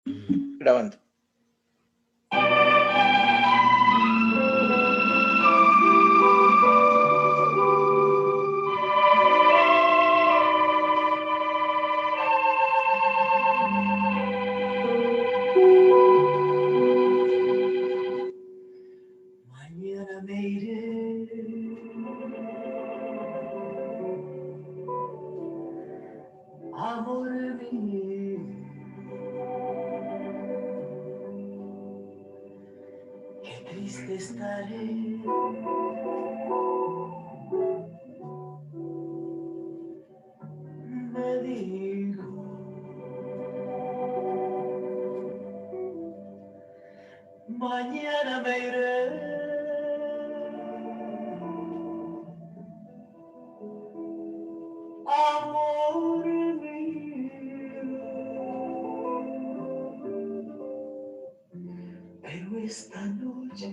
Grabando. Mañana me iré, amor mío, qué triste estaré, me digo, mañana me iré, amor mío, pero esta noche,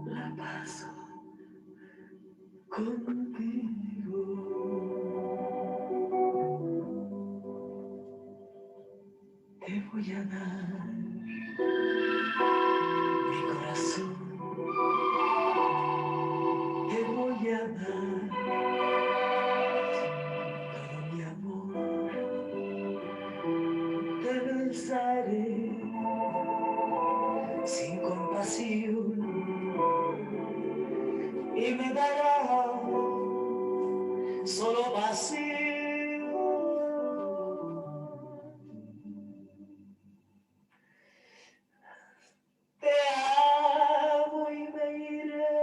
la paso contigo. Te voy a dar mi corazón, te voy a dar todo mi amor, te besaré sin compasión y me darás solo vacío. Te amo y me iré.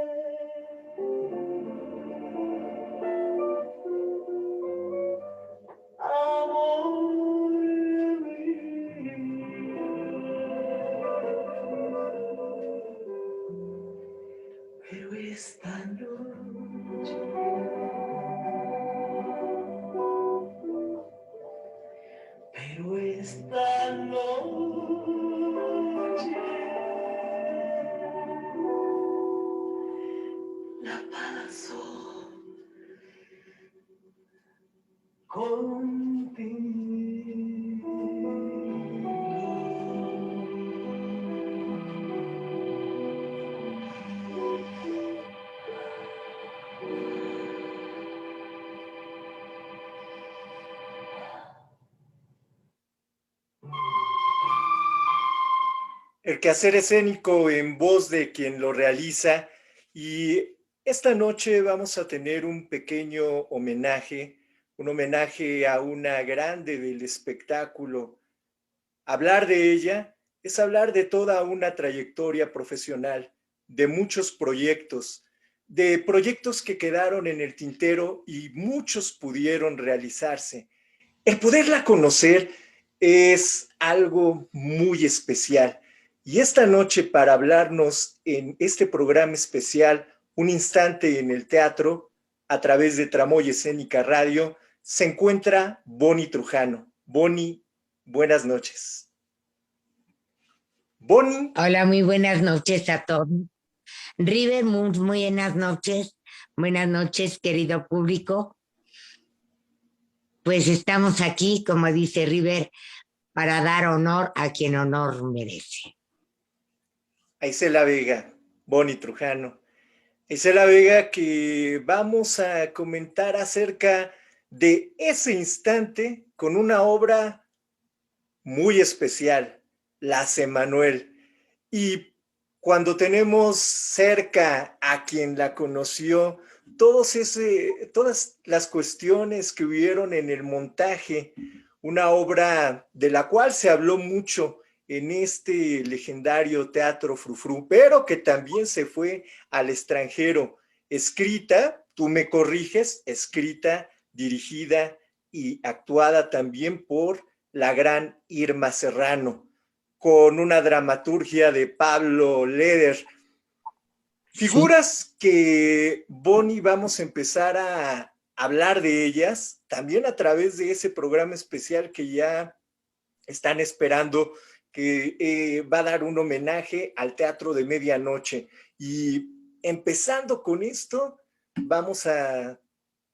Amor mío, pero esta noche, la paso contigo. El quehacer escénico en voz de quien lo realiza. Y esta noche vamos a tener un pequeño homenaje, un homenaje a una grande del espectáculo. Hablar de ella es hablar de toda una trayectoria profesional, de muchos proyectos, de proyectos que quedaron en el tintero y muchos pudieron realizarse. El poderla conocer es algo muy especial. Y esta noche, para hablarnos en este programa especial, Un Instante en el Teatro, a través de Tramoya Escénica Radio, se encuentra Bonnie Trujano. Bonnie, buenas noches. Bonnie. Hola, muy buenas noches a todos. River, muy buenas noches. Buenas noches, querido público. Pues estamos aquí, como dice River, para dar honor a quien honor merece. A Isela Vega, Bonnie Trujano. Isela Vega, que vamos a comentar acerca de ese instante con una obra muy especial, La Semanuel. Y cuando tenemos cerca a quien la conoció, todas las cuestiones que hubieron en el montaje, una obra de la cual se habló mucho en este legendario Teatro Frufru, pero que también se fue al extranjero, escrita, tú me corriges, escrita, dirigida y actuada también por la gran Irma Serrano, con una dramaturgia de Pablo Leder. Figuras que, Bonnie, vamos a empezar a hablar de ellas, también a través de ese programa especial que ya están esperando, que va a dar un homenaje al Teatro de Medianoche. Y empezando con esto, vamos a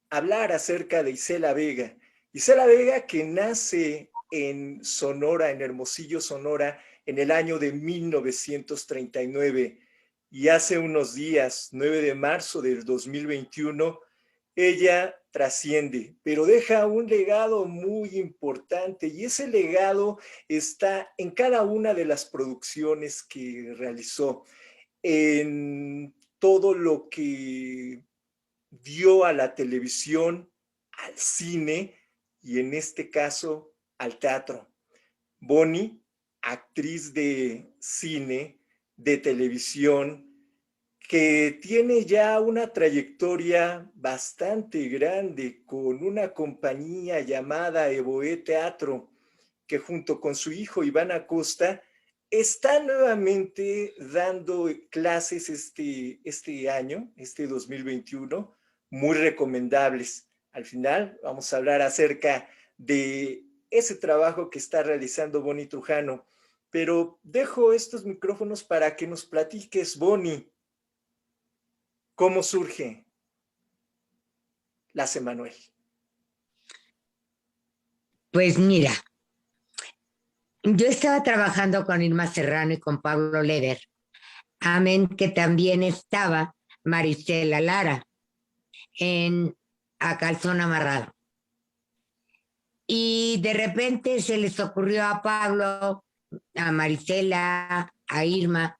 hablar acerca de Isela Vega. Isela Vega, que nace en Sonora, en Hermosillo, Sonora, en el año de 1939, y hace unos días, 9 de marzo del 2021, ella trasciende, pero deja un legado muy importante, y ese legado está en cada una de las producciones que realizó, en todo lo que dio a la televisión, al cine y en este caso al teatro. Bonnie, actriz de cine, de televisión, que tiene ya una trayectoria bastante grande con una compañía llamada Evoe Teatro, que junto con su hijo Iván Acosta está nuevamente dando clases este año, este 2021, muy recomendables. Al final vamos a hablar acerca de ese trabajo que está realizando Bonnie Trujano, pero dejo estos micrófonos para que nos platiques, Bonnie, cómo surge la Semanuel. Pues mira, yo estaba trabajando con Irma Serrano y con Pablo Leder, amén que también estaba Marisela Lara en A Calzón Amarrado. Y de repente se les ocurrió a Pablo, a Marisela, a Irma,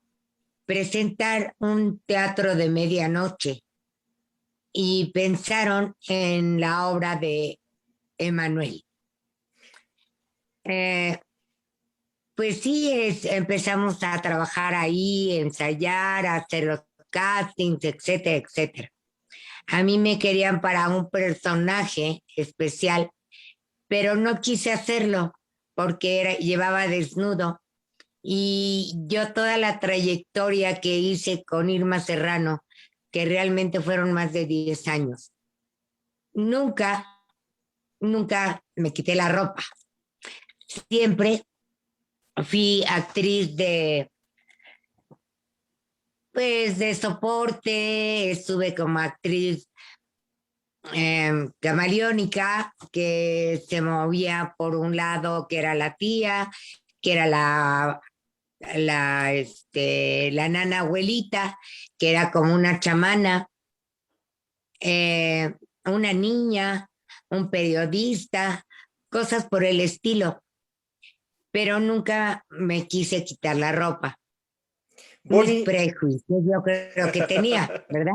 presentar un teatro de medianoche y pensaron en la obra de Emanuel. Pues sí, empezamos a trabajar ahí, ensayar, a hacer los castings, etcétera, etcétera. A mí me querían para un personaje especial, pero no quise hacerlo porque llevaba desnudo. Y yo toda la trayectoria que hice con Irma Serrano, que realmente fueron más de 10 años, nunca, nunca me quité la ropa. Siempre fui actriz pues, de soporte, estuve como actriz camaleónica, que se movía por un lado, que era la tía, que era la nana abuelita, que era como una chamana, una niña, un periodista, cosas por el estilo, pero nunca me quise quitar la ropa. Mis Bonnie, prejuicios, yo creo que tenía, ¿verdad?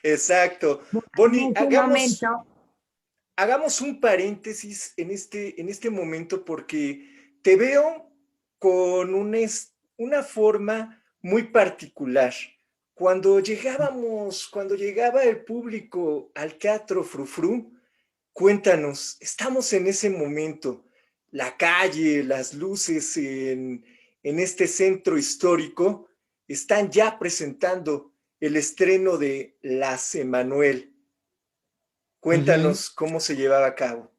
exacto. En Bonnie, ese momento, hagamos un paréntesis en este momento porque te veo con una forma muy particular. Cuando llegaba el público al Teatro Frufru, cuéntanos, estamos en ese momento, la calle, las luces en este centro histórico están ya presentando el estreno de Las Emanuel. Cuéntanos cómo se llevaba a cabo.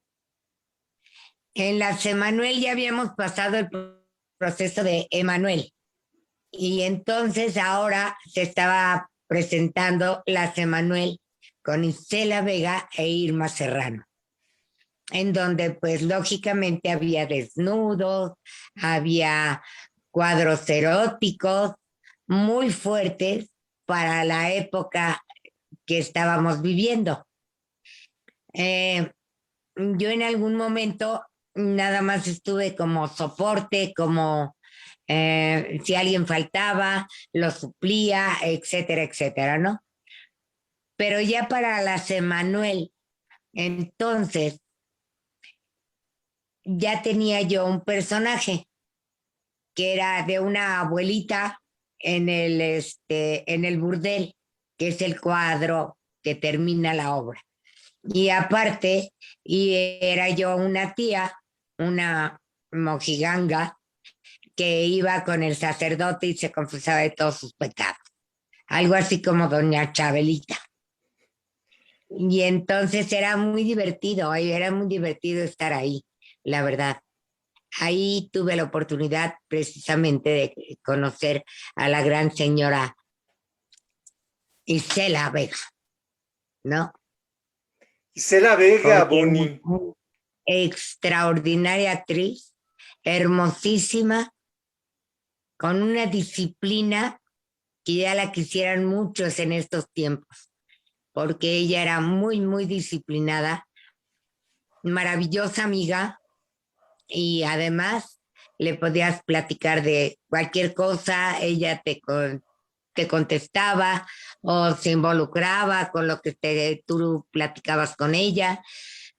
en la Semanuel ya habíamos pasado el proceso de Emanuel. Y entonces ahora se estaba presentando la Semanuel con Isela Vega e Irma Serrano, en donde pues lógicamente había desnudos, había cuadros eróticos muy fuertes para la época que estábamos viviendo. Yo en algún momento nada más estuve como soporte, como si alguien faltaba, lo suplía, etcétera, etcétera, ¿no? Pero ya para la Semanuel, entonces ya tenía yo un personaje que era de una abuelita en el burdel, que es el cuadro que termina la obra. Y aparte, y era yo una tía, una mojiganga, que iba con el sacerdote y se confesaba de todos sus pecados. Algo así como doña Chabelita. Y entonces era muy divertido estar ahí, la verdad. Ahí tuve la oportunidad precisamente de conocer a la gran señora Isela Vega, ¿no? Isela Vega, Porque Bonnie. extraordinaria actriz, hermosísima, con una disciplina que ya la quisieran muchos en estos tiempos, porque ella era muy, muy disciplinada, maravillosa amiga y además le podías platicar de cualquier cosa, ella te contestaba o se involucraba con lo que tú platicabas con ella.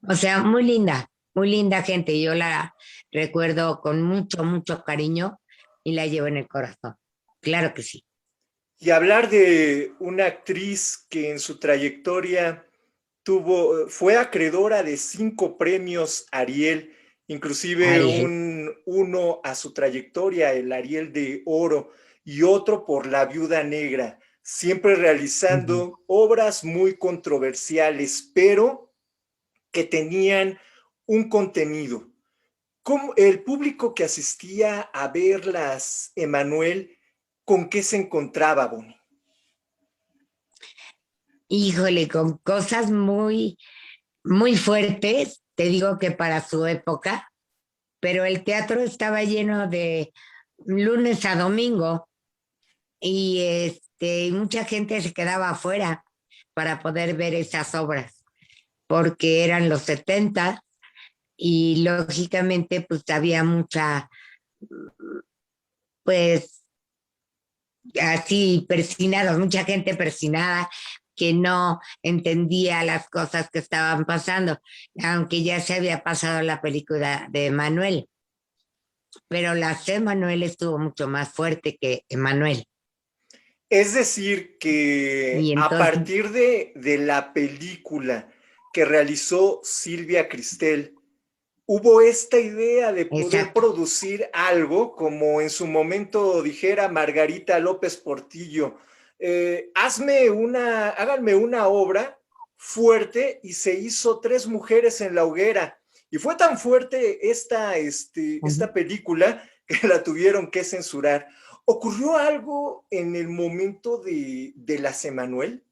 O sea, muy linda gente. Yo la recuerdo con mucho, mucho cariño y la llevo en el corazón. Claro que sí. Y hablar de una actriz que en su trayectoria fue acreedora de 5 premios Ariel, inclusive Ariel. uno a su trayectoria, el Ariel de Oro, y otro por La Viuda Negra, siempre Ujú. realizando obras muy controversiales, pero que tenían un contenido. ¿Cómo el público que asistía a verlas, Emanuel, con qué se encontraba, Bonnie? Híjole, con cosas muy, muy fuertes, te digo que para su época, pero el teatro estaba lleno de lunes a domingo y mucha gente se quedaba afuera para poder ver esas obras, porque eran los 70 y lógicamente pues había mucha, pues así persinados, mucha gente persinada que no entendía las cosas que estaban pasando, aunque ya se había pasado la película de Manuel, pero la de Manuel estuvo mucho más fuerte que Emanuel. Es decir, Y que a entonces, partir de la película que realizó Silvia Cristel, hubo esta idea de poder exacto. producir algo, como en su momento dijera Margarita López Portillo, háganme una obra fuerte, y se hizo Tres mujeres en la hoguera. Y fue tan fuerte esta película que la tuvieron que censurar. ¿Ocurrió algo en el momento de las Emanuel?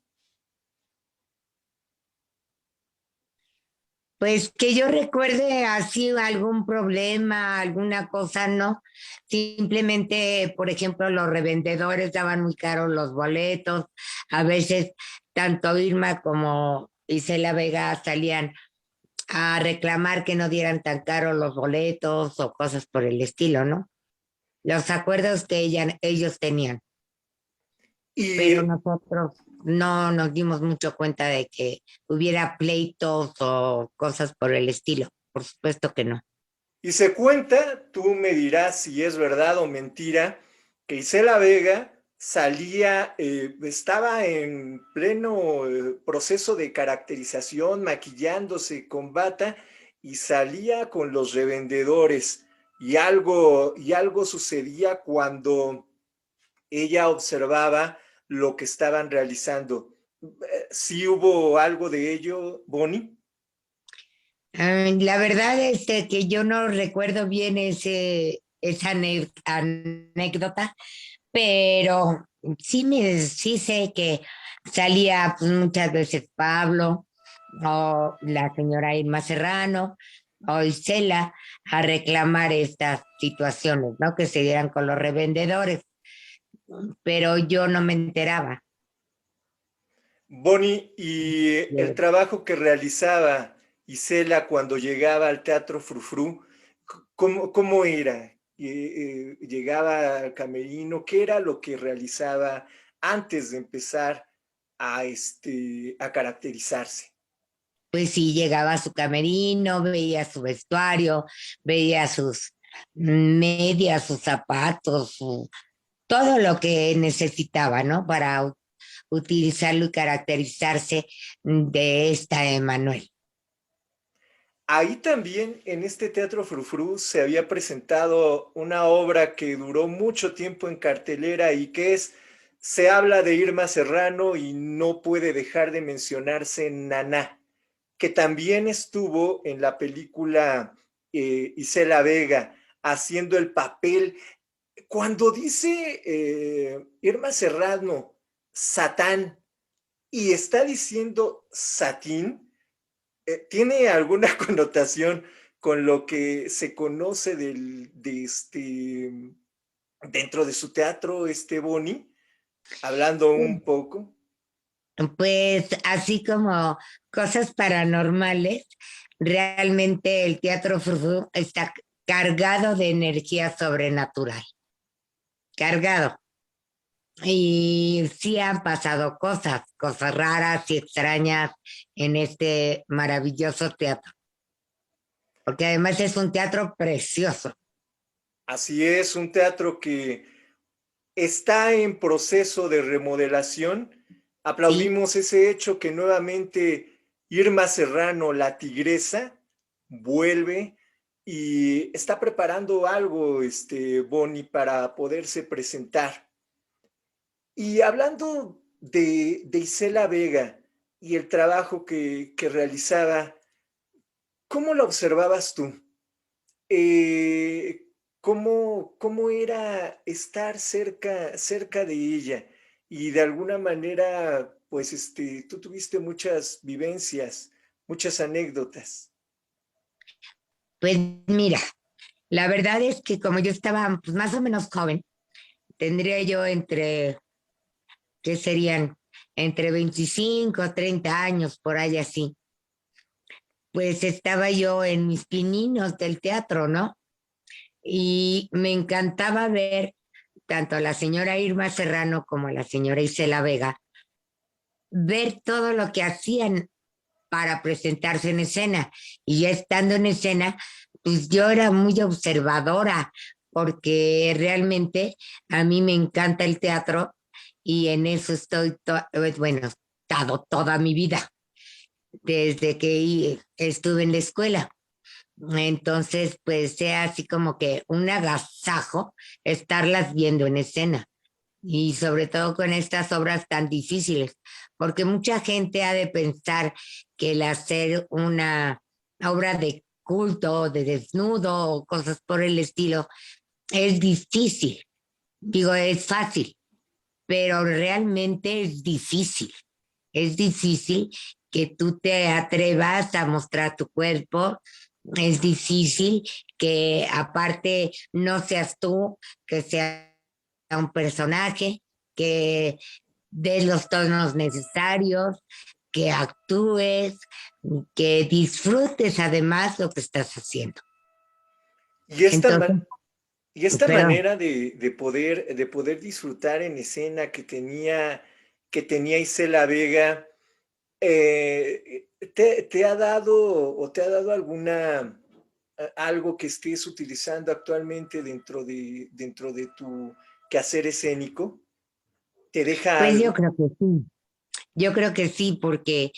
Pues que yo recuerde así algún problema, alguna cosa, no. Simplemente, por ejemplo, los revendedores daban muy caros los boletos. A veces tanto Irma como Isela Vega salían a reclamar que no dieran tan caros los boletos o cosas por el estilo, ¿no? Los acuerdos que ellos tenían, pero Y, nosotros no nos dimos mucho cuenta de que hubiera pleitos o cosas por el estilo. Por supuesto que no. y se cuenta, tú me dirás si es verdad o mentira, que Isela Vega estaba en pleno proceso de caracterización, maquillándose con bata, y salía con los revendedores. Y algo sucedía cuando ella observaba lo que estaban realizando. ¿Sí hubo algo de ello, Bonnie? La verdad es que yo no recuerdo bien esa anécdota, pero sí sé que salía pues, muchas veces Pablo o la señora Irma Serrano o Isela a reclamar estas situaciones, ¿no? Que se dieran con los revendedores, pero yo no me enteraba. Bonnie, y el trabajo que realizaba Isela cuando llegaba al Teatro Frufru, ¿cómo era? ¿Llegaba al camerino? ¿Qué era lo que realizaba antes de empezar a caracterizarse? Pues sí, llegaba a su camerino, veía su vestuario, veía sus medias, sus zapatos, todo lo que necesitaba, ¿no? Para utilizarlo y caracterizarse de esta Emanuel. Ahí también, en este Teatro Frufru, se había presentado una obra que duró mucho tiempo en cartelera y que se habla de Irma Serrano y no puede dejar de mencionarse Naná, que también estuvo en la película Isela Vega. haciendo el papel. Cuando dice Irma Serrano, Satán, y está diciendo Satín, ¿tiene alguna connotación con lo que se conoce dentro de su teatro, Boni? Hablando un poco. Pues así como cosas paranormales, realmente el teatro Frufru está cargado de energía sobrenatural, cargado. Y sí han pasado cosas, cosas raras y extrañas en este maravilloso teatro, porque además es un teatro precioso. Así es, un teatro que está en proceso de remodelación. Sí, Aplaudimos ese hecho que nuevamente Irma Serrano, la tigresa, vuelve y está preparando algo, Boni, para poderse presentar. Y hablando de Isela Vega y el trabajo que realizaba, ¿cómo lo observabas tú? Eh, ¿cómo era estar cerca de ella? Y de alguna manera, pues, tú tuviste muchas vivencias, muchas anécdotas. pues mira, la verdad es que como yo estaba pues, más o menos joven, tendría yo entre, ¿qué serían? Entre 25 o 30 años, por ahí así. Pues estaba yo en mis pininos del teatro, ¿no? Y me encantaba ver tanto a la señora Irma Serrano como a la señora Isela Vega, ver todo lo que hacían para presentarse en escena. Y ya estando en escena, pues yo era muy observadora, porque realmente a mí me encanta el teatro y en eso estoy, bueno, he estado toda mi vida, desde que estuve en la escuela. Entonces, pues sea así como que un agasajo estarlas viendo en escena y sobre todo con estas obras tan difíciles, porque mucha gente ha de pensar que el hacer una obra de culto, de desnudo o cosas por el estilo es difícil. Digo, es fácil, pero realmente es difícil. Es difícil que tú te atrevas a mostrar tu cuerpo, es difícil que aparte no seas tú, que sea un personaje, que des los tonos necesarios, que actúes, que disfrutes además lo que estás haciendo. Y esta, Entonces, man- y esta perdón, manera de poder disfrutar en escena que tenía Isela Vega, ¿te ha dado o te ha dado algo que estés utilizando actualmente dentro de tu quehacer escénico? ¿Te deja pues yo algo? creo que sí. Yo creo que sí, porque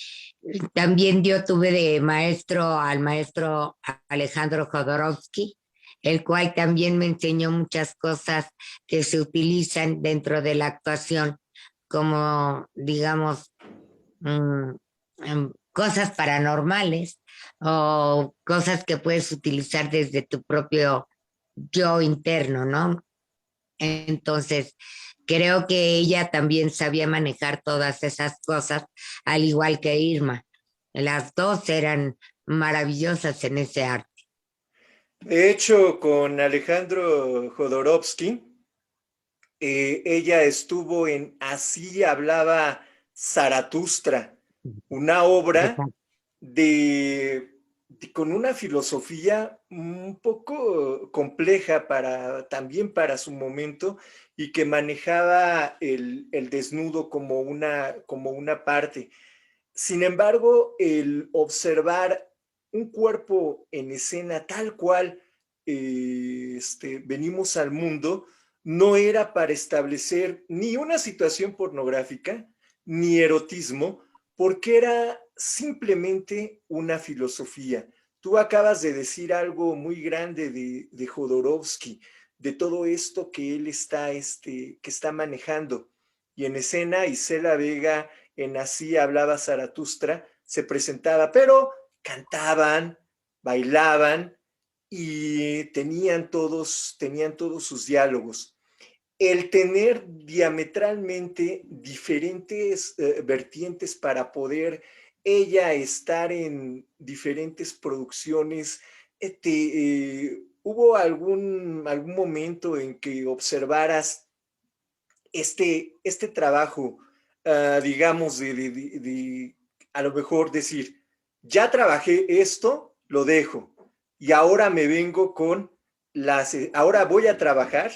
también yo tuve de maestro al maestro Alejandro Jodorowsky, el cual también me enseñó muchas cosas que se utilizan dentro de la actuación, como, digamos, cosas paranormales o cosas que puedes utilizar desde tu propio yo interno, ¿no? Entonces, creo que ella también sabía manejar todas esas cosas, al igual que Irma. Las dos eran maravillosas en ese arte. De hecho, con Alejandro Jodorowsky, ella estuvo en Así hablaba Zaratustra, una obra Exacto. con una filosofía un poco compleja también para su momento y que manejaba el desnudo como una parte. Sin embargo, el observar un cuerpo en escena tal cual venimos al mundo, no era para establecer ni una situación pornográfica, ni erotismo, porque era simplemente una filosofía. Tú acabas de decir algo muy grande de Jodorowsky, de todo esto que él que está manejando. Y en escena, Isela Vega en Así hablaba Zaratustra se presentaba, pero cantaban, bailaban y tenían todos sus diálogos. El tener diametralmente diferentes vertientes para poder ella estar en diferentes producciones, ¿hubo algún momento en que observaras este trabajo, digamos, de a lo mejor decir, ya trabajé esto, lo dejo, y ahora me vengo con ahora voy a trabajar,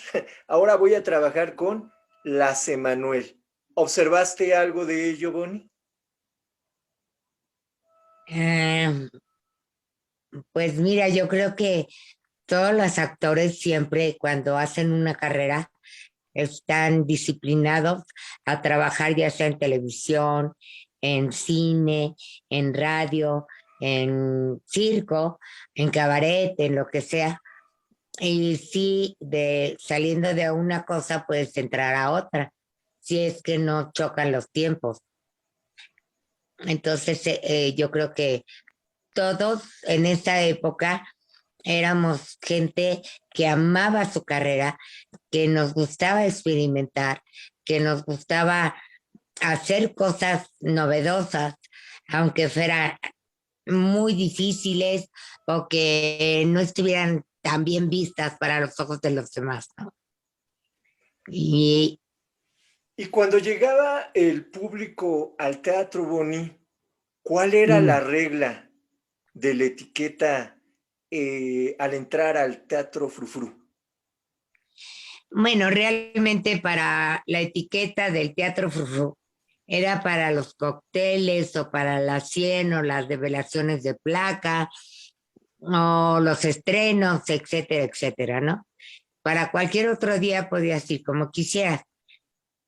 ahora voy a trabajar con las Emanuel? ¿Observaste algo de ello, Bonnie? Eh, pues mira, yo creo que todos los actores siempre cuando hacen una carrera están disciplinados a trabajar ya sea en televisión, en cine, en radio, en circo, en cabaret, en lo que sea. Y sí, saliendo de una cosa puedes entrar a otra, si es que no chocan los tiempos. Entonces, yo creo que todos en esa época éramos gente que amaba su carrera, que nos gustaba experimentar, que nos gustaba hacer cosas novedosas, aunque fueran muy difíciles o que no estuvieran tan bien vistas para los ojos de los demás, ¿no? Y Y cuando llegaba el público al Teatro Bonnie, ¿cuál era mm, la regla de la etiqueta al entrar al Teatro Frufru? bueno, realmente para la etiqueta del Teatro Frufru era para los cócteles o para las 100 o las revelaciones de placa o los estrenos, etcétera, etcétera, ¿no? Para cualquier otro día podías ir como quisieras,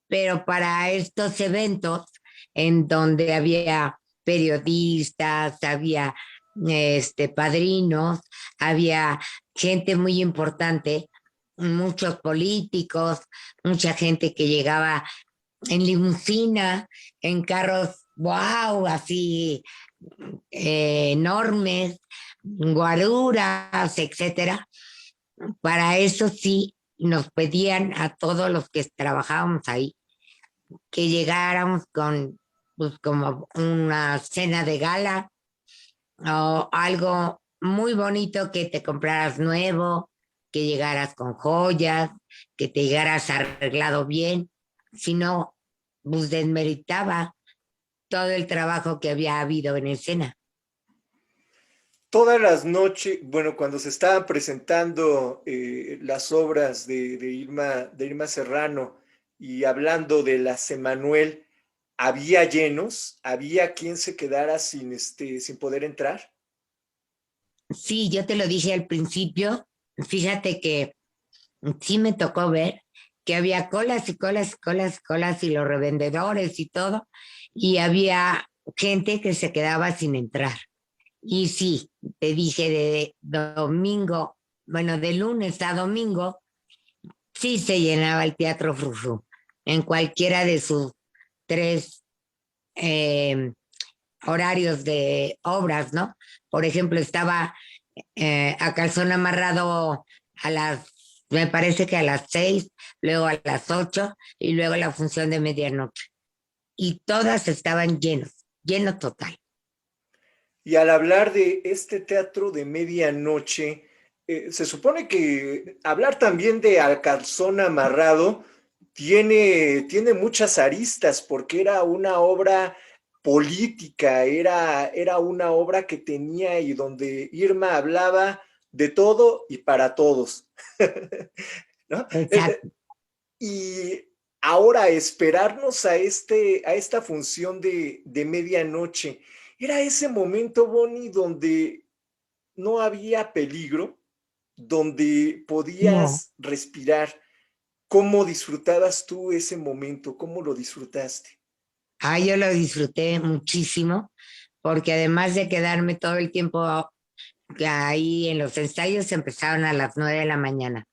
pero para estos eventos en donde había periodistas, había padrinos, había gente muy importante, muchos políticos, mucha gente que llegaba en limusina, en carros, wow, así enormes, guaruras, etcétera. Para eso sí nos pedían a todos los que trabajábamos ahí que llegáramos con, pues, como una cena de gala o algo muy bonito que te compraras nuevo, que llegaras con joyas, que te llegaras arreglado bien, si no, pues desmeritaba todo el trabajo que había habido en escena. Todas las noches, bueno, cuando se estaban presentando las obras de Irma Serrano y hablando de las Emanuel, ¿había llenos? ¿Había quien se quedara sin poder entrar? Sí, yo te lo dije al principio, fíjate que sí me tocó ver que había colas y colas y colas y colas y los revendedores y todo, y había gente que se quedaba sin entrar. Y sí, te dije de domingo, bueno, de lunes a domingo, sí se llenaba el Teatro Frufru en cualquiera de sus tres eh, horarios de obras, ¿no? Por ejemplo, estaba a calzón amarrado a me parece que a las 6, luego a las 8 y luego la función de medianoche. Y todas estaban llenos, lleno total. Y al hablar de este teatro de medianoche, se supone que hablar también de Al calzón amarrado tiene muchas aristas, porque era una obra política, era una obra que tenía y donde Irma hablaba de todo y para todos, ¿no? Exacto. Y ahora esperarnos a esta función de medianoche, era ese momento, Bonnie, donde no había peligro, donde No. podías respirar. ¿Cómo disfrutabas tú ese momento? ¿Cómo lo disfrutaste? Ah, yo lo disfruté muchísimo, porque además de quedarme todo el tiempo ahí en los ensayos, empezaron a las 9 de la mañana,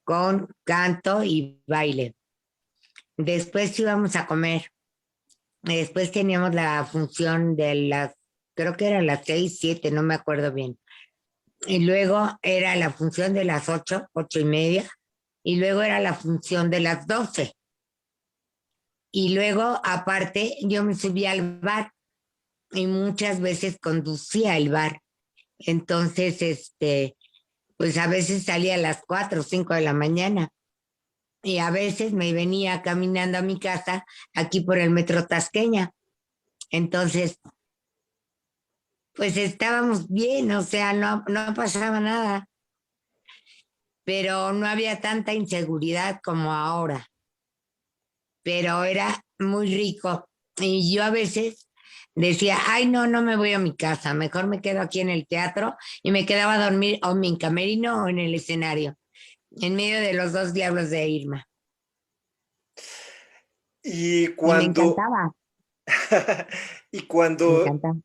con canto y baile. Después íbamos a comer. Después teníamos la función de creo que eran las 6, 7, no me acuerdo bien. y luego era la función de las 8:30, y luego era la función de las 12. Y luego, aparte, yo me subía al bar y muchas veces conducía el bar. Entonces, pues a veces salía a las 4 o 5 de la mañana y a veces me venía caminando a mi casa aquí por el Metro Tasqueña. Entonces, pues estábamos bien, o sea, no pasaba nada, pero no había tanta inseguridad como ahora, pero era muy rico. Y yo a veces decía, ay, no, no me voy a mi casa, mejor me quedo aquí en el teatro y me quedaba a dormir o en mi camerino o en el escenario, en medio de los dos diablos de Irma. Y Y me cuando, encantaba, y me cuando encantaba.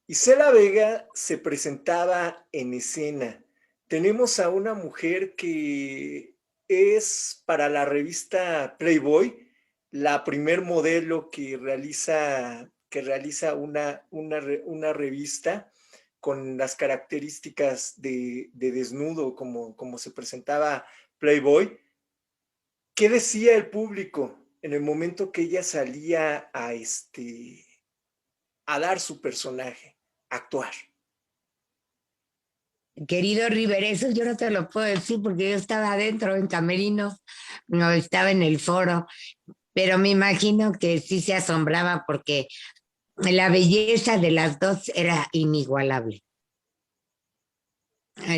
Isela Vega se presentaba en escena, tenemos a una mujer que es para la revista Playboy la primer modelo que realiza una revista con las características de desnudo como se presentaba Playboy. ¿Qué decía el público en el momento que ella salía a dar su personaje, a actuar? Querido River, eso yo no te lo puedo decir porque yo estaba adentro en camerinos, no estaba en el foro, pero me imagino que sí se asombraba porque la belleza de las dos era inigualable.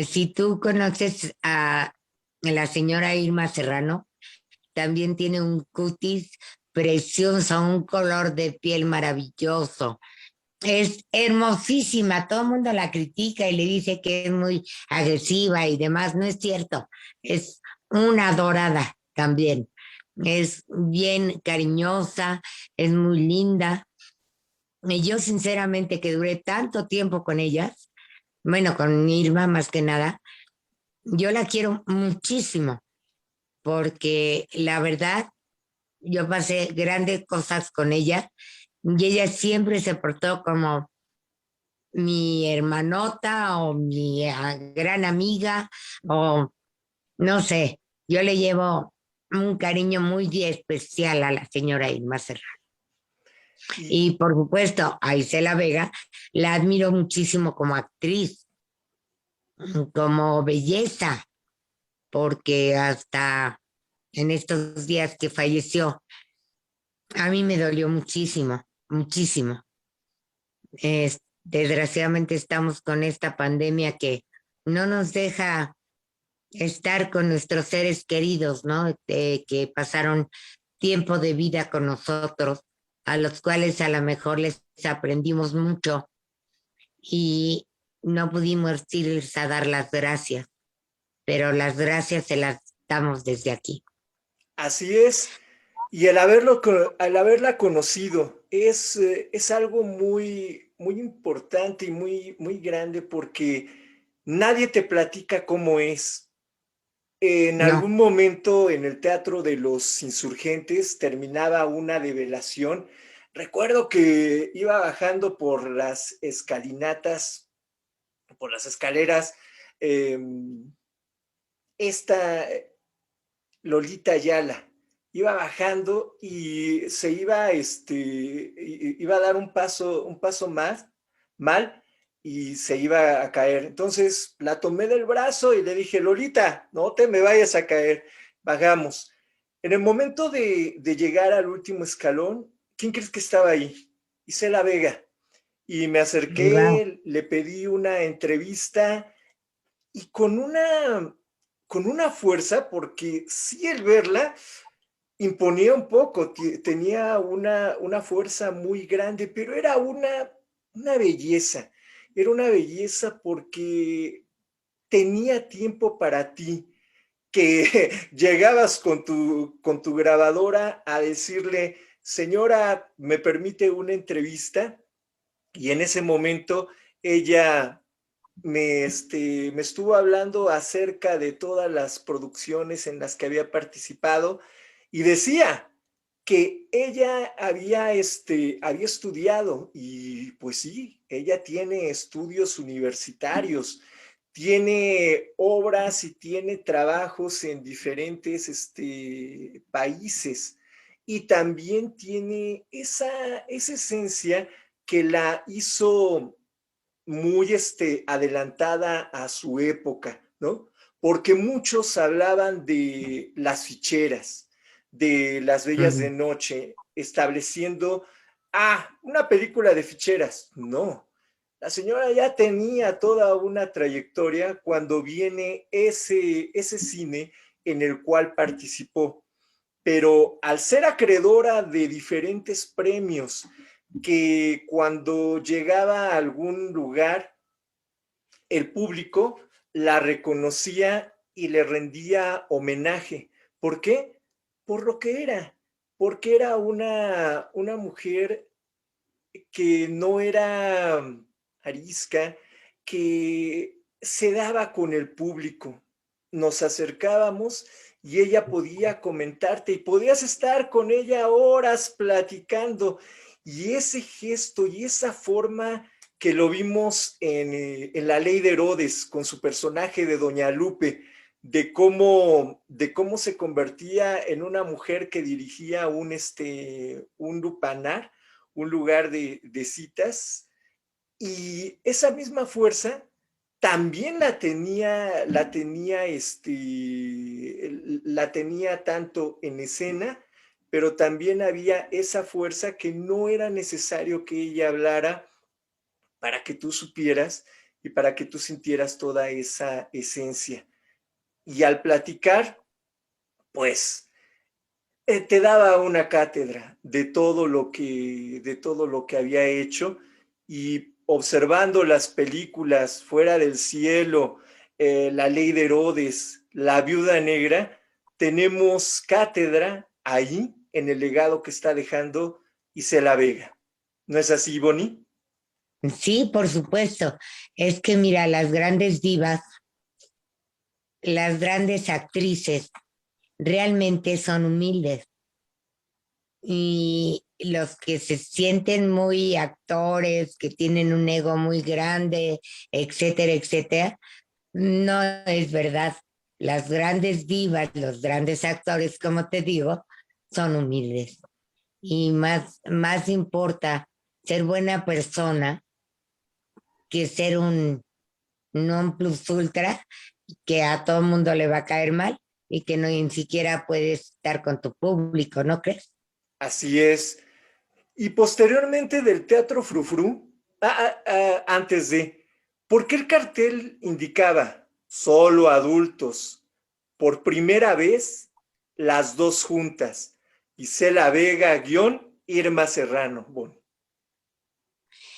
Si tú conoces a la señora Irma Serrano, también tiene un cutis precioso, un color de piel maravilloso. Es hermosísima, todo el mundo la critica y le dice que es muy agresiva y demás. No es cierto, es una adorada también. Es bien cariñosa, es muy linda. Y yo sinceramente que duré tanto tiempo con ellas, bueno, con Irma más que nada, yo la quiero muchísimo porque la verdad, yo pasé grandes cosas con ella y ella siempre se portó como mi hermanota o mi gran amiga o no sé, yo le llevo un cariño muy especial a la señora Irma Serrano. Y, Y por supuesto, a Isela Vega la admiro muchísimo como actriz, como belleza, porque hasta en estos días que falleció, a mí me dolió muchísimo, muchísimo. Desgraciadamente estamos con esta pandemia que no nos deja estar con nuestros seres queridos, ¿no? Que pasaron tiempo de vida con nosotros, a los cuales a lo mejor les aprendimos mucho y no pudimos irles a dar las gracias, pero las gracias se las damos desde aquí. así es. Y al haberla conocido es algo muy, muy importante y muy, muy grande porque nadie te platica cómo es. En No, algún momento en el Teatro de los Insurgentes terminaba una develación. Recuerdo que iba bajando por las escalinatas, por las escaleras, eh, esta Lolita Ayala iba bajando y iba a dar un paso más mal y se iba a caer. Entonces la tomé del brazo y le dije, Lolita, no te me vayas a caer, bajamos. En el momento de llegar al último escalón, ¿quién crees que estaba ahí? Isela Vega. Y me wow. acerqué, le pedí una entrevista y con una fuerza, porque sí el verla imponía un poco, tenía una fuerza muy grande, pero era era una belleza porque tenía tiempo para ti, que llegabas con tu grabadora a decirle, señora, ¿me permite una entrevista? Y en ese momento ella me estuvo hablando acerca de todas las producciones en las que había participado y decía que ella había estudiado y pues sí, ella tiene estudios universitarios, tiene obras y tiene trabajos en diferentes países, y también tiene esa esencia que la hizo muy adelantada a su época, ¿no? Porque muchos hablaban de las ficheras, de las bellas de noche, estableciendo, una película de ficheras. No, la señora ya tenía toda una trayectoria cuando viene ese cine en el cual participó, pero al ser acreedora de diferentes premios, que cuando llegaba a algún lugar, el público la reconocía y le rendía homenaje. ¿Por qué? Por lo que era, porque era una mujer que no era arisca, que se daba con el público. Nos acercábamos y ella podía comentarte y podías estar con ella horas platicando. Y ese gesto y esa forma que lo vimos en La Ley de Herodes con su personaje de Doña Lupe, de cómo se convertía en una mujer que dirigía un lupanar, un lugar de citas, y esa misma fuerza también la tenía tanto en escena, pero también había esa fuerza que no era necesario que ella hablara para que tú supieras y para que tú sintieras toda esa esencia. Y al platicar, pues te daba una cátedra de todo lo que había hecho, y observando las películas Fuera del Cielo, La Ley de Herodes, La Viuda Negra, tenemos cátedra ahí en el legado que está dejando Isela Vega. ¿No es así, Bonnie? Sí, por supuesto. Es que mira, las grandes divas, las grandes actrices, realmente son humildes. Y los que se sienten muy actores, que tienen un ego muy grande, etcétera, etcétera, no es verdad. Las grandes divas, los grandes actores, como te digo, son humildes. Y más importa ser buena persona que ser un non plus ultra que a todo el mundo le va a caer mal y que no ni siquiera puedes estar con tu público, ¿no crees? Así es. Y posteriormente del Teatro Frufru, antes de, ¿por qué el cartel indicaba solo adultos? Por primera vez, las dos juntas, Isela Vega guión Irma Serrano. Bueno,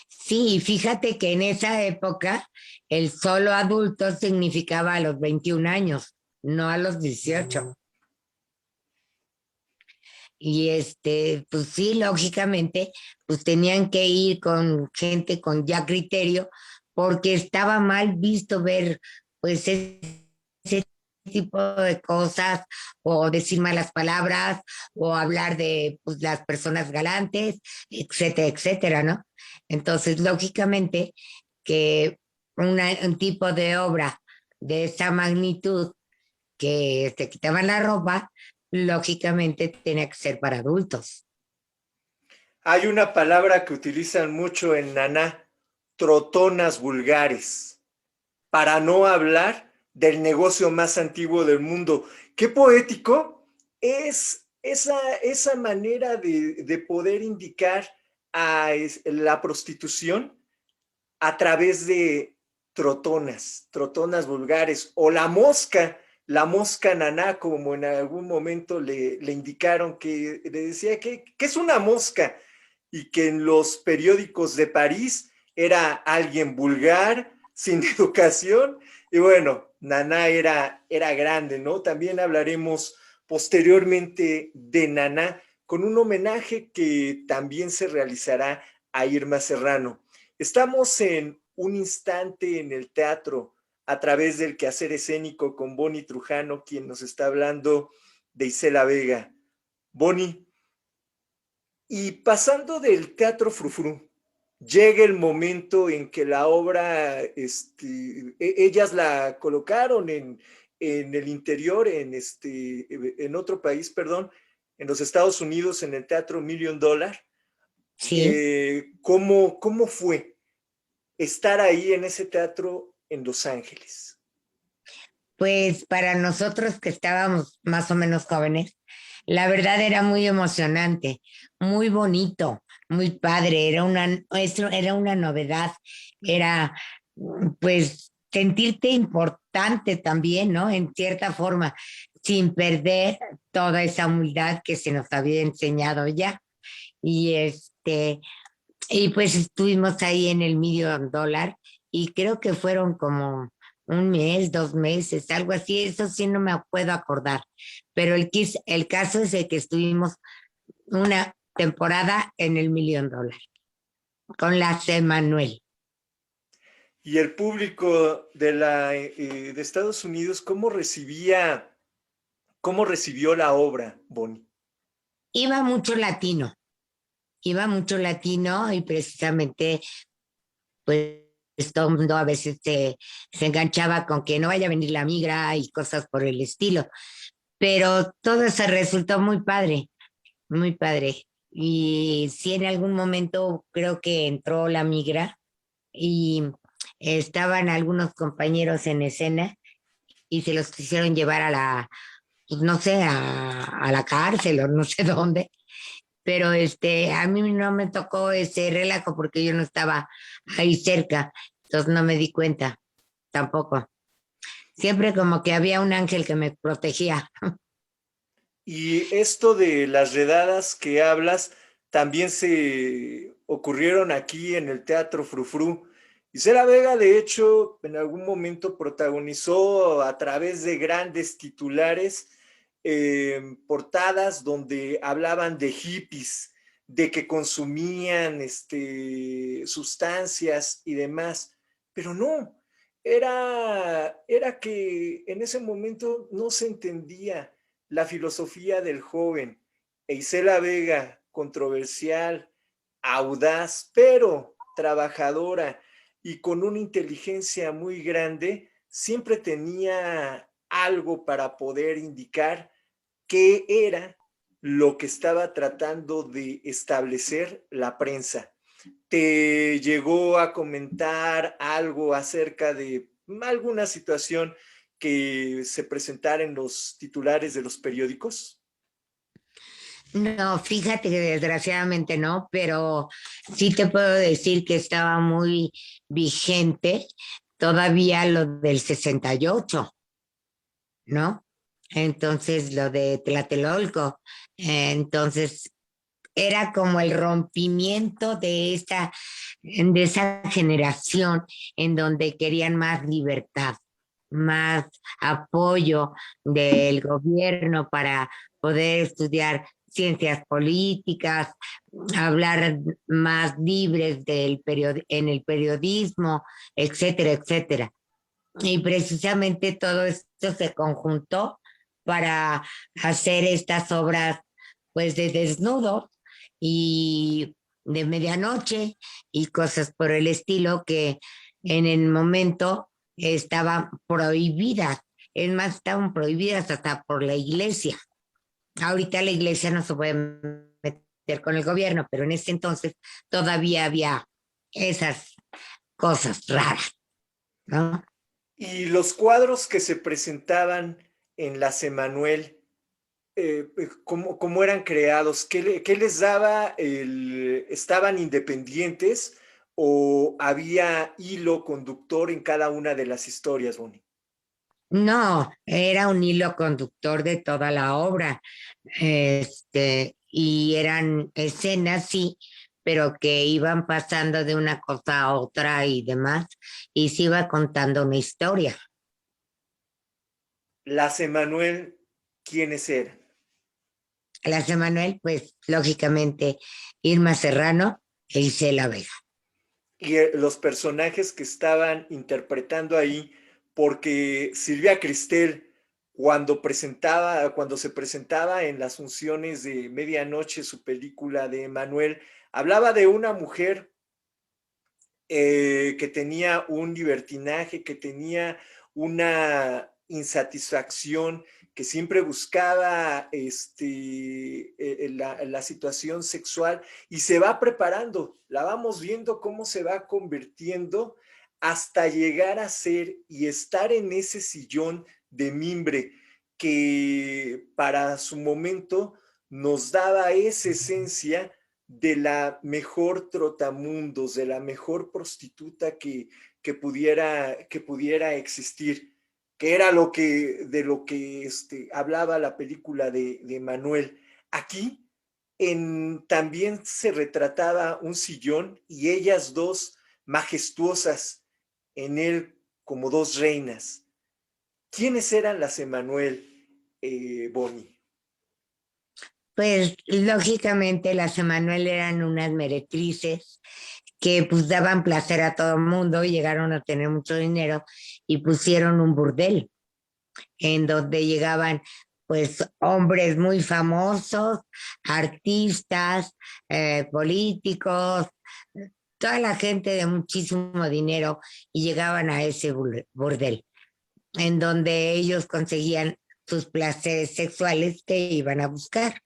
Sí, fíjate que en esa época el solo adulto significaba a los 21 años, no a los 18. Y pues sí, lógicamente, pues tenían que ir con gente con ya criterio, porque estaba mal visto ver, pues, ese tipo de cosas, o decir malas palabras, o hablar de, pues, las personas galantes, etcétera, etcétera, ¿no? Entonces, lógicamente, que un tipo de obra de esa magnitud que te quitaban la ropa, lógicamente tenía que ser para adultos. hay una palabra que utilizan mucho en Naná, trotonas vulgares, para no hablar del negocio más antiguo del mundo. Qué poético es esa manera de poder indicar la prostitución a través de trotonas vulgares, o la mosca naná, como en algún momento le indicaron, que le decía que es una mosca, y que en los periódicos de París era alguien vulgar, sin educación, y bueno, Naná era grande, ¿no? También hablaremos posteriormente de Naná, con un homenaje que también se realizará a Irma Serrano. Estamos en un instante en el teatro a través del quehacer escénico con Bonnie Trujano, quien nos está hablando de Isela Vega. Bonnie, y pasando del teatro frufru, llega el momento en que la obra, ellas la colocaron en el interior, en otro país, perdón, en los Estados Unidos, en el Teatro Million Dollar. Sí, ¿Cómo fue estar ahí en ese teatro en Los Ángeles? pues para nosotros que estábamos más o menos jóvenes, la verdad era muy emocionante, muy bonito, muy padre, era una novedad, era pues sentirte importante también, ¿no? En cierta forma, sin perder toda esa humildad que se nos había enseñado ya. Y y pues estuvimos ahí en el Million Dollar y creo que fueron como un mes, 2 meses, algo así, eso sí no me puedo acordar. Pero el caso es de que estuvimos una temporada en el Million Dollar con la C. Manuel. Y el público de Estados Unidos, cómo recibió la obra, Bonnie? Iba mucho latino, iba mucho latino y precisamente pues todo el mundo a veces se enganchaba con que no vaya a venir la migra y cosas por el estilo. Pero todo se resultó muy padre, muy padre. Y sí, en algún momento creo que entró la migra y estaban algunos compañeros en escena y se los quisieron llevar pues no sé, a la cárcel o no sé dónde. Pero a mí no me tocó ese relajo porque yo no estaba ahí cerca, entonces no me di cuenta tampoco. Siempre como que había un ángel que me protegía. Y esto de las redadas que hablas también se ocurrieron aquí en el Teatro Frufru. Isela Vega, de hecho, en algún momento protagonizó a través de grandes titulares portadas donde hablaban de hippies, de que consumían sustancias y demás, pero no, era que en ese momento no se entendía la filosofía del joven. Isela Vega, controversial, audaz, pero trabajadora y con una inteligencia muy grande, siempre tenía algo para poder indicar qué era lo que estaba tratando de establecer la prensa. ¿Te llegó a comentar algo acerca de alguna situación que se presentara en los titulares de los periódicos? No, fíjate que desgraciadamente no, pero sí te puedo decir que estaba muy vigente todavía lo del 68, ¿no? Entonces lo de Tlatelolco. Entonces era como el rompimiento de esa generación en donde querían más libertad, más apoyo del gobierno para poder estudiar ciencias políticas, hablar más libres en el periodismo, etcétera, etcétera. Y precisamente todo esto se conjuntó para hacer estas obras, pues, de desnudo y de medianoche y cosas por el estilo que en el momento estaban prohibidas. Es más, estaban prohibidas hasta por la iglesia. Ahorita la iglesia no se puede meter con el gobierno, pero en ese entonces todavía había esas cosas raras, ¿no? Y los cuadros que se presentaban en la Semanuel, ¿cómo eran creados? ¿Qué les daba estaban independientes o había hilo conductor en cada una de las historias, Bonnie? No, era un hilo conductor de toda la obra. Y eran escenas, sí, pero que iban pasando de una cosa a otra y demás, y se iba contando una historia. Las Emanuel, ¿quiénes eran? La de Manuel, pues lógicamente Irma Serrano e Isela Vega. Y los personajes que estaban interpretando ahí, porque Silvia Cristel, cuando se presentaba en las funciones de medianoche su película de Emanuel, hablaba de una mujer que tenía un libertinaje, que tenía una insatisfacción, que siempre buscaba la situación sexual y se va preparando, la vamos viendo cómo se va convirtiendo hasta llegar a ser y estar en ese sillón de mimbre que para su momento nos daba esa esencia de la mejor trotamundos, de la mejor prostituta que pudiera existir, que era de lo que hablaba la película de Manuel. Aquí también se retrataba un sillón y ellas dos majestuosas en él como dos reinas. ¿Quiénes eran las Emanuel, Bonnie? Pues lógicamente las Emanuel eran unas meretrices que pues daban placer a todo el mundo y llegaron a tener mucho dinero y pusieron un burdel en donde llegaban pues hombres muy famosos, artistas, políticos, toda la gente de muchísimo dinero y llegaban a ese burdel en donde ellos conseguían sus placeres sexuales que iban a buscar.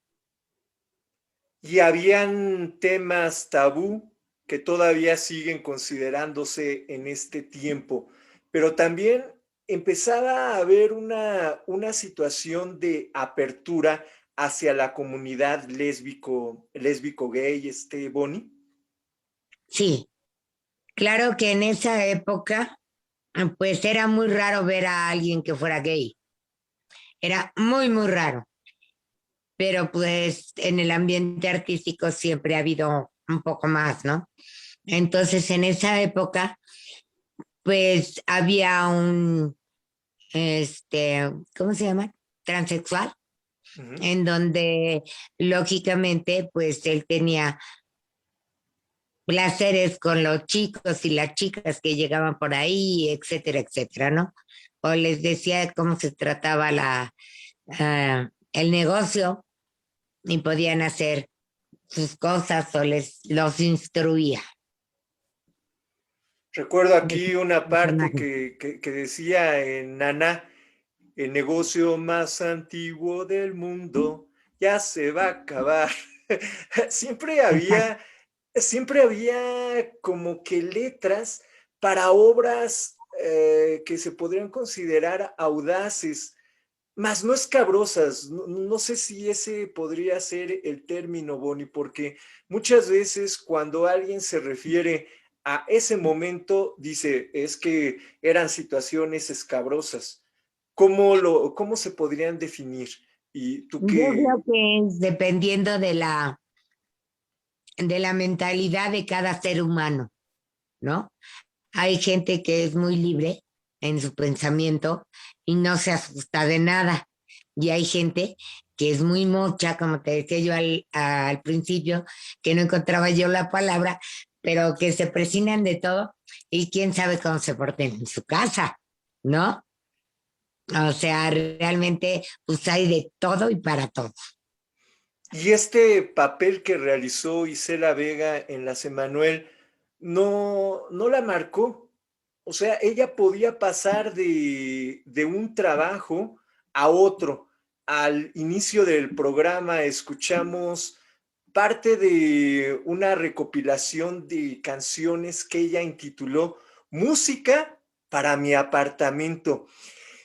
Y habían temas tabú que todavía siguen considerándose en este tiempo, pero también empezaba a haber una situación de apertura hacia la comunidad lésbico gay, Bonnie. Sí, claro que en esa época pues era muy raro ver a alguien que fuera gay. Era muy, muy raro. Pero pues en el ambiente artístico siempre ha habido un poco más, ¿no? Entonces en esa época, pues había ¿cómo se llama? Transexual, Uh-huh. en donde lógicamente, pues él tenía placeres con los chicos y las chicas que llegaban por ahí, etcétera, etcétera, ¿no? O les decía cómo se trataba el negocio y podían hacer sus cosas o los instruía. Recuerdo aquí una parte que decía en Naná, el negocio más antiguo del mundo ya se va a acabar. Siempre había, Exacto. siempre había como que letras para obras que se podrían considerar audaces, más no escabrosas. No sé si ese podría ser el término, Bonnie, porque muchas veces cuando alguien se refiere a ese momento, dice, es que eran situaciones escabrosas. ¿Cómo se podrían definir? Y tú Yo creo qué. que es dependiendo de la mentalidad de cada ser humano, ¿no? Hay gente que es muy libre en su pensamiento y no se asusta de nada. Y hay gente que es muy mocha, como te decía yo al principio, que no encontraba yo la palabra, pero que se presinan de todo y quién sabe cómo se porten en su casa, ¿no? O sea, realmente pues hay de todo y para todo. Y este papel que realizó Isela Vega en Las Emanuel no la marcó. O sea, ella podía pasar de un trabajo a otro. Al inicio del programa escuchamos parte de una recopilación de canciones que ella intituló Música para mi apartamento.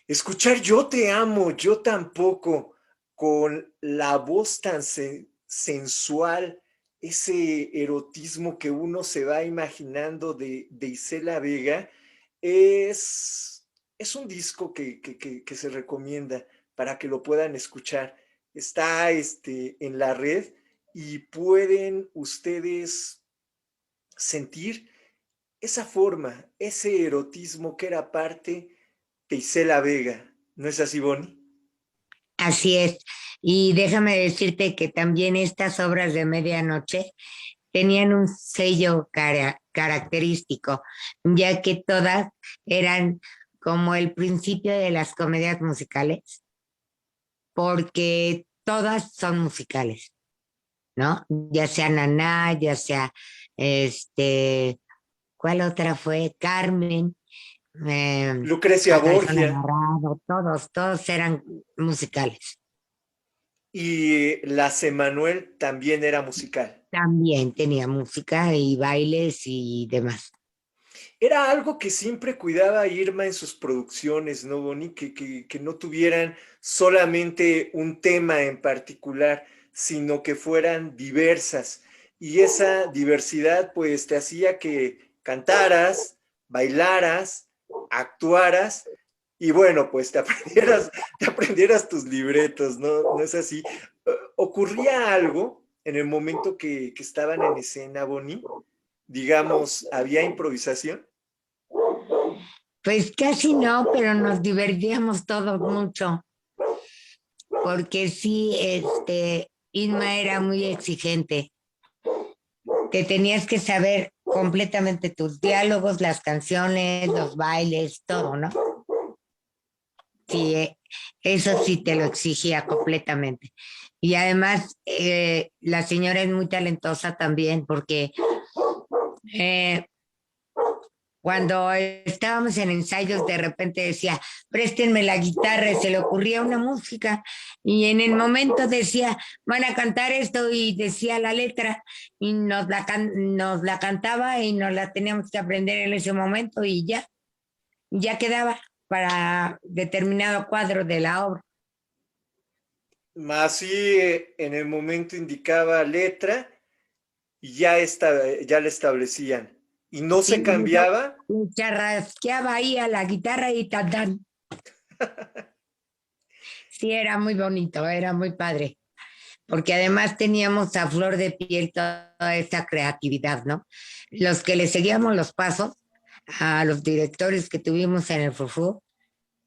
Escuchar Yo te amo, yo tampoco, con la voz tan sensual, ese erotismo que uno se va imaginando de Isela Vega, es un disco que se recomienda para que lo puedan escuchar. Está en la red y pueden ustedes sentir esa forma, ese erotismo que era parte de Isela Vega. ¿No es así, Bonnie? Así es. Y déjame decirte que también estas obras de medianoche tenían un sello característico, ya que todas eran como el principio de las comedias musicales, porque todas son musicales, ¿no? Ya sea Naná, ya sea este ¿Cuál otra fue? Carmen, Lucrecia A Calzón Borgia. Amarrado, todos eran musicales. Y la Emanuel también era musical. También tenía música y bailes y demás. Era algo que siempre cuidaba Irma en sus producciones, ¿no, Bonnie? Que no tuvieran solamente un tema en particular, sino que fueran diversas. Y esa diversidad, pues, te hacía que cantaras, bailaras, actuaras, y bueno, pues te aprendieras tus libretos, ¿no? ¿No es así? ¿Ocurría algo en el momento que estaban en escena, Bonnie? Digamos, ¿había improvisación? Pues casi no, pero nos divertíamos todos mucho, porque sí, Inma era muy exigente. Te tenías que saber completamente tus diálogos, las canciones, los bailes, todo, ¿no? Sí, eso sí te lo exigía completamente. Y además, la señora es muy talentosa también, porque eh, cuando estábamos en ensayos, de repente decía, préstenme la guitarra, y se le ocurría una música, y en el momento decía, van a cantar esto, y decía la letra, y nos la cantaba y nos la teníamos que aprender en ese momento, y ya quedaba para determinado cuadro de la obra. Así en el momento indicaba letra y ya la establecían. Y no se Sí, cambiaba. y charrasqueaba ahí a la guitarra y tan. Sí, era muy bonito, era muy padre, porque además teníamos a flor de piel toda esa creatividad, ¿no? Los que le seguíamos los pasos a los directores que tuvimos en el FUFU,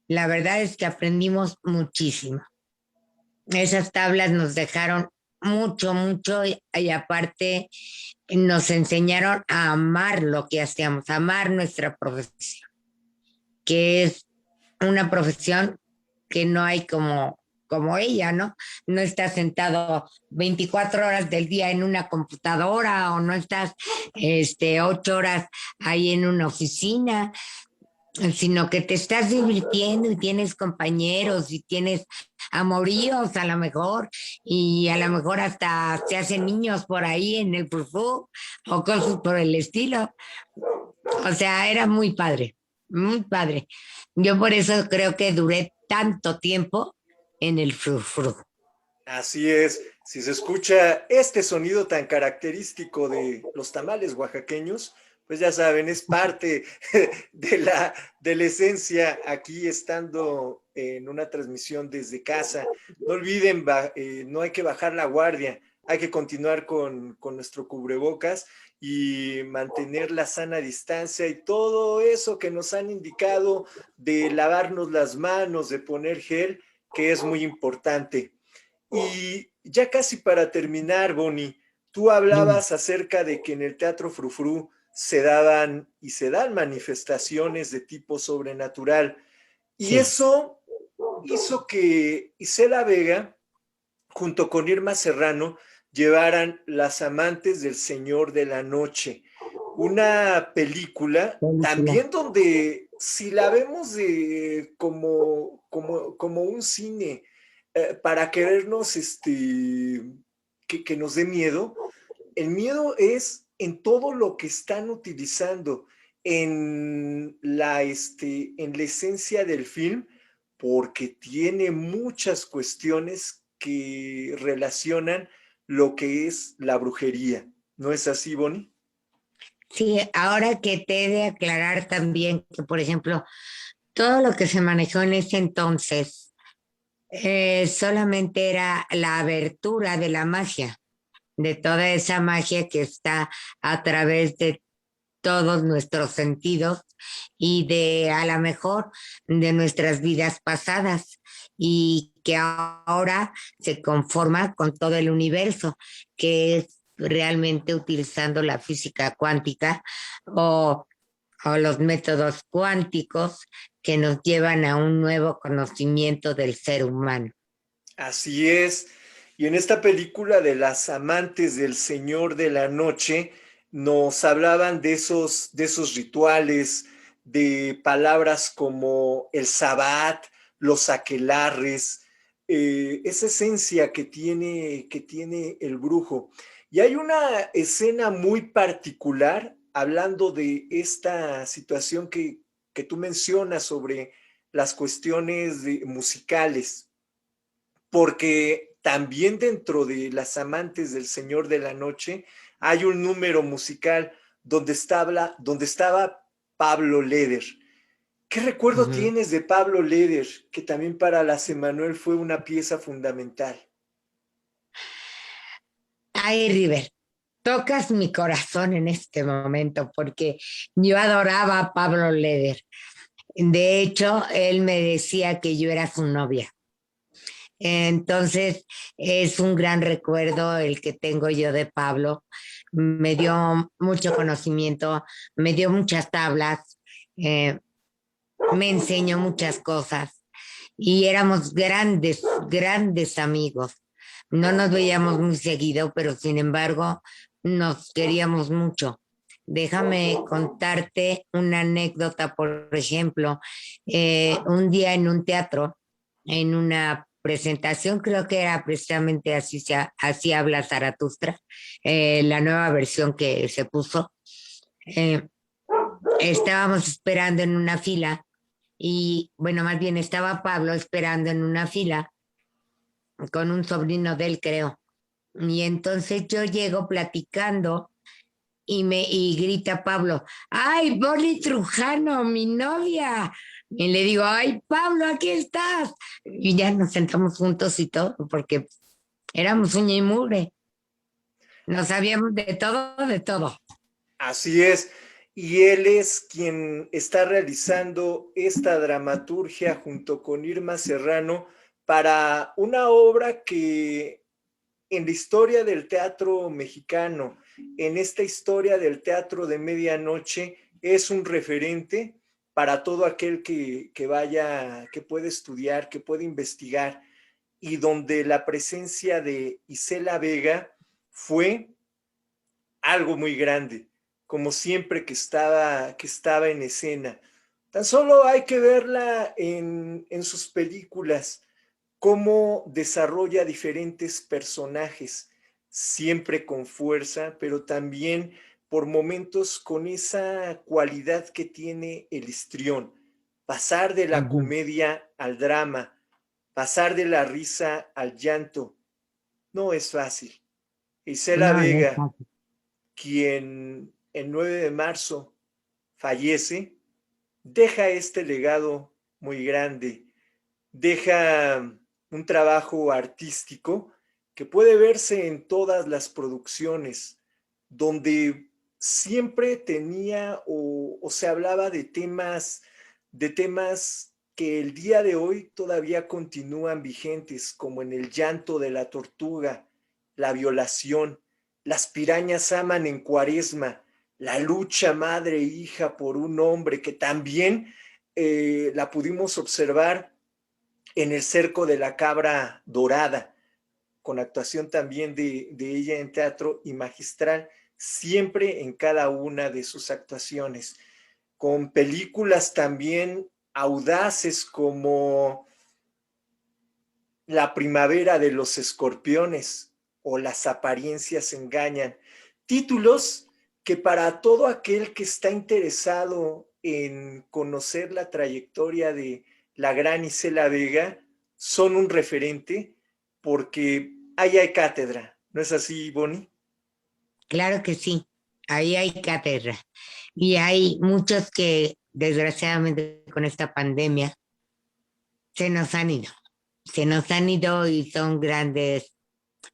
la verdad es que aprendimos muchísimo. Esas tablas nos dejaron mucho, y aparte nos enseñaron a amar lo que hacíamos, a amar nuestra profesión, que es una profesión que no hay como ella, ¿no? No estás sentado 24 horas del día en una computadora o no estás 8 horas ahí en una oficina, sino que te estás divirtiendo y tienes compañeros y tienes amoríos a lo mejor y a lo mejor hasta se hacen niños por ahí en el fufú o cosas por el estilo. O sea, era muy padre, muy padre. Yo por eso creo que duré tanto tiempo en el frufru. Así es, si se escucha este sonido tan característico de los tamales oaxaqueños, pues ya saben, es parte de la esencia aquí estando en una transmisión desde casa. No olviden, no hay que bajar la guardia, hay que continuar con nuestro cubrebocas y mantener la sana distancia y todo eso que nos han indicado de lavarnos las manos, de poner gel, que es muy importante. Y ya casi para terminar, Bonnie, tú hablabas acerca de que en el Teatro Frufru se daban y se dan manifestaciones de tipo sobrenatural. Y Sí, eso hizo que Isela Vega, junto con Irma Serrano, llevaran Las Amantes del Señor de la Noche, una película película. también donde si la vemos como un cine para querernos, que nos dé miedo, el miedo es en todo lo que están utilizando, en la esencia del film, porque tiene muchas cuestiones que relacionan lo que es la brujería. ¿No es así, Bonnie? Sí, ahora que te he de aclarar también que, por ejemplo, todo lo que se manejó en ese entonces solamente era la abertura de la magia, de toda esa magia que está a través de todos nuestros sentidos y de a lo mejor de nuestras vidas pasadas y que ahora se conforma con todo el universo, que es realmente utilizando la física cuántica o, o los métodos cuánticos que nos llevan a un nuevo conocimiento del ser humano. Así es. Y en esta película de Las Amantes del Señor de la Noche, nos hablaban de esos rituales, de palabras como el sabbat, los aquelarres, esa esencia que tiene el brujo. Y hay una escena muy particular hablando de esta situación que tú mencionas sobre las cuestiones musicales, porque también dentro de las amantes del Señor de la Noche hay un número musical donde estaba Pablo Leder. ¿Qué recuerdo Ujú. tienes de Pablo Leder, que también para las Emanuel fue una pieza fundamental? Ay, River, tocas mi corazón en este momento porque yo adoraba a Pablo Leder. De hecho, él me decía que yo era su novia. Entonces, es un gran recuerdo el que tengo yo de Pablo. Me dio mucho conocimiento, me dio muchas tablas, eh, me enseñó muchas cosas y éramos grandes, grandes amigos. No nos veíamos muy seguido, pero sin embargo nos queríamos mucho. Déjame contarte una anécdota, por ejemplo, un día en un teatro, en una presentación, creo que era precisamente así habla Zaratustra, la nueva versión que se puso. eh, Estábamos esperando en una fila y bueno, más bien estaba Pablo esperando en una fila con un sobrino de él, creo. Y entonces yo llego platicando y grita Pablo, ¡ay, Bonnie Trujano, mi novia! Y le digo, ¡ay, Pablo, aquí estás! Y ya nos sentamos juntos y todo, porque éramos uña y mugre. No sabíamos de todo, de todo. Así es. Y él es quien está realizando esta dramaturgia junto con Irma Serrano para una obra que en la historia del teatro mexicano, en esta historia del teatro de medianoche, es un referente para todo aquel que vaya, que puede estudiar, que puede investigar, y donde la presencia de Isela Vega fue algo muy grande, como siempre que estaba en escena. Tan solo hay que verla en sus películas, cómo desarrolla diferentes personajes, siempre con fuerza, pero también por momentos con esa cualidad que tiene el histrión, pasar de la Ujú. comedia al drama, pasar de la risa al llanto, no es fácil. Isela No, no es Vega, fácil. quien el 9 de marzo fallece, deja este legado muy grande, deja un trabajo artístico que puede verse en todas las producciones, donde siempre tenía o se hablaba de temas que el día de hoy todavía continúan vigentes, como en el llanto de la tortuga, la violación, las pirañas aman en Cuaresma, la lucha madre e hija por un hombre que también la pudimos observar en el cerco de la cabra dorada, con actuación también de ella en teatro y magistral, siempre en cada una de sus actuaciones, con películas también audaces como La primavera de los escorpiones o Las apariencias engañan, títulos que para todo aquel que está interesado en conocer la trayectoria de la gran Isela Vega son un referente porque ahí hay cátedra, ¿no es así, Bonnie? Claro que sí, ahí hay cátedra. Y hay muchos que, desgraciadamente, con esta pandemia, se nos han ido. Se nos han ido y son grandes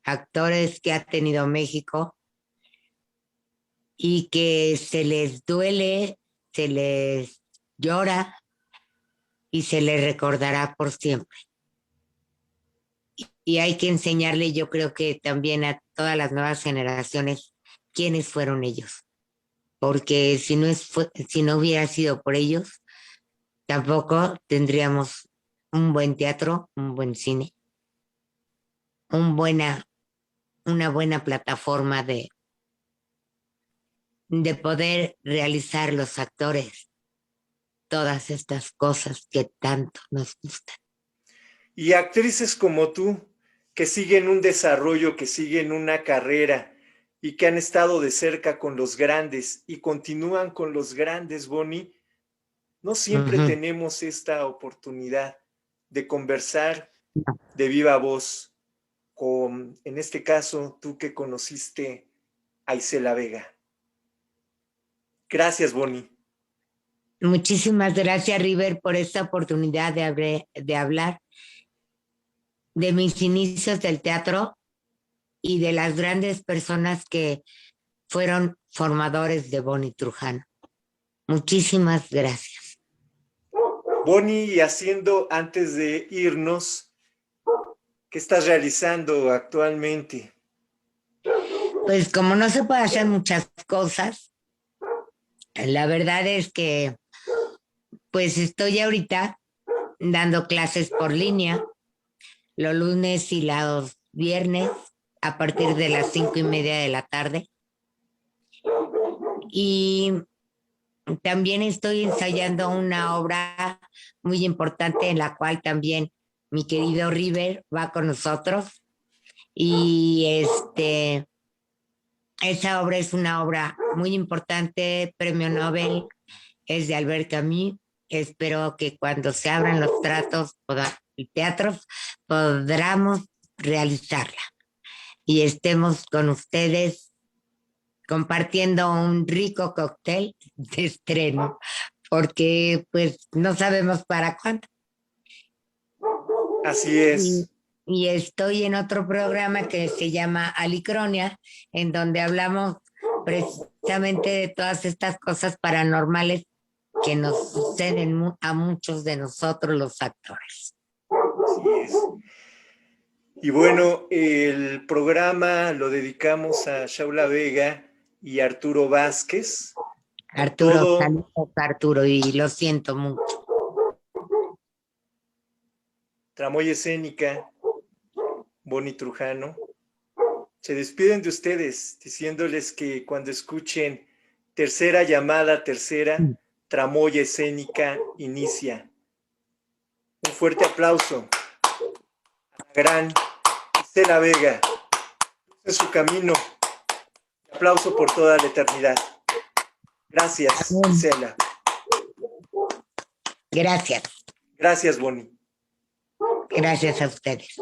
actores que ha tenido México y que se les duele, se les llora y se les recordará por siempre. Y hay que enseñarle, yo creo que también a todas las nuevas generaciones, quiénes fueron ellos. Porque si no hubiera sido por ellos, tampoco tendríamos un buen teatro, un buen cine, un buena, una buena plataforma de poder realizar los actores todas estas cosas que tanto nos gustan. Y actrices como tú, que siguen un desarrollo, que siguen una carrera y que han estado de cerca con los grandes y continúan con los grandes, Bonnie, no siempre tenemos esta oportunidad de conversar de viva voz con, en este caso, tú que conociste a Isela Vega. Gracias, Bonnie. Muchísimas gracias, River, por esta oportunidad de hablar de mis inicios del teatro y de las grandes personas que fueron formadores de Bonnie Trujano. Muchísimas gracias. Bonnie, y haciendo, antes de irnos, ¿qué estás realizando actualmente? Pues como no se puede hacer muchas cosas, la verdad es que pues estoy ahorita dando clases por línea los lunes y los viernes a partir de las 5:30 de la tarde. Y también estoy ensayando una obra muy importante en la cual también mi querido River va con nosotros. Y esa obra es una obra muy importante, premio Nobel, es de Albert Camus. Espero que cuando se abran los teatros, podamos realizarla y estemos con ustedes compartiendo un rico cóctel de estreno, porque pues no sabemos para cuándo. Así es. Y estoy en otro programa que se llama Alicronia, en donde hablamos precisamente de todas estas cosas paranormales que nos suceden a muchos de nosotros los actores. Así es. Y bueno, el programa lo dedicamos a Shaula Vega y Arturo Vázquez. Arturo, y lo siento mucho. Tramoya escénica, Bonnie Trujano, se despiden de ustedes diciéndoles que cuando escuchen tercera llamada, tramoya escénica inicia. Un fuerte aplauso a la gran Isela Vega en su camino. Un aplauso por toda la eternidad. Gracias, Isela. Gracias. Gracias, Bonnie. Gracias a ustedes.